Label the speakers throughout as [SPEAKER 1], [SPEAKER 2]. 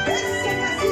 [SPEAKER 1] Ese pasito,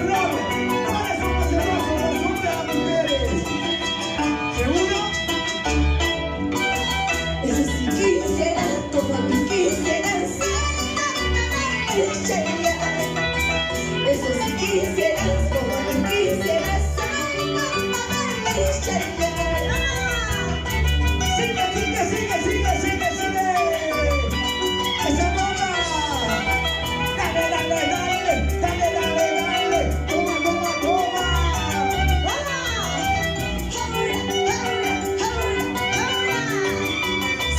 [SPEAKER 1] cerrado. Ahora somos cerrados con los hombres a las mujeres. ¿Seguro?
[SPEAKER 2] Eso sí quisiera, como tú quisieras. Eso sí quisieras, como tú quisieras.
[SPEAKER 1] Sigue, sigue, sigue, sigue, sigue, sigue. Esa bomba. Dale, dale, dale, dale, dale, dale. Toma, toma, toma.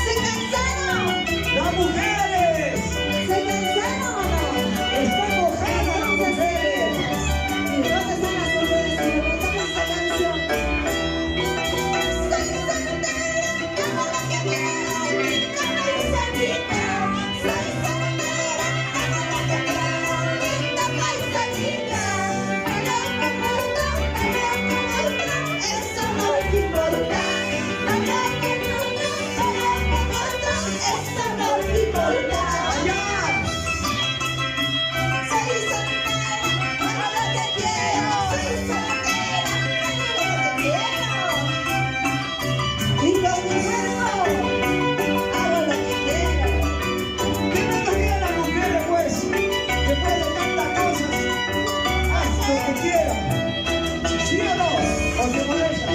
[SPEAKER 2] ¿Se cansaron?
[SPEAKER 1] Las mujeres.
[SPEAKER 2] ¿Se cansaron o no?
[SPEAKER 1] Están mojadas las mujeres.
[SPEAKER 2] ¿Y dónde están las mujeres? ¿Y dónde está esta canción? Soy soltera, hago lo que quiero, linda paisanita. Soy soltera, hago lo que quiero, linda paisanita. Lo que mundo, eso no importa. Lo que mundo, eso no importa.
[SPEAKER 1] Allá.
[SPEAKER 2] Soy soltera, hago lo que quiero. Soy soltera, hago lo que quiero. Y con mi cuerpo hago lo que quiero.
[SPEAKER 1] ¿Qué no nos quedan las mujeres, pues? Después de tantas cosas, haz lo que quieras. ¿Sí o no? ¿O se molesta?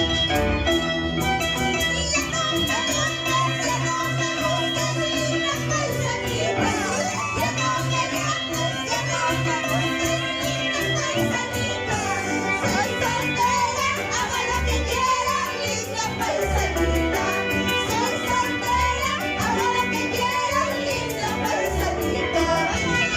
[SPEAKER 2] Y ya no me busques, ya no me busques, linda paisanita. Ya no me busques, ya no me busques, linda paisanita. Soy soltera, hago lo que quiero, linda paisanita. Soy soltera, hago lo que quiero, linda paisanita. Ay,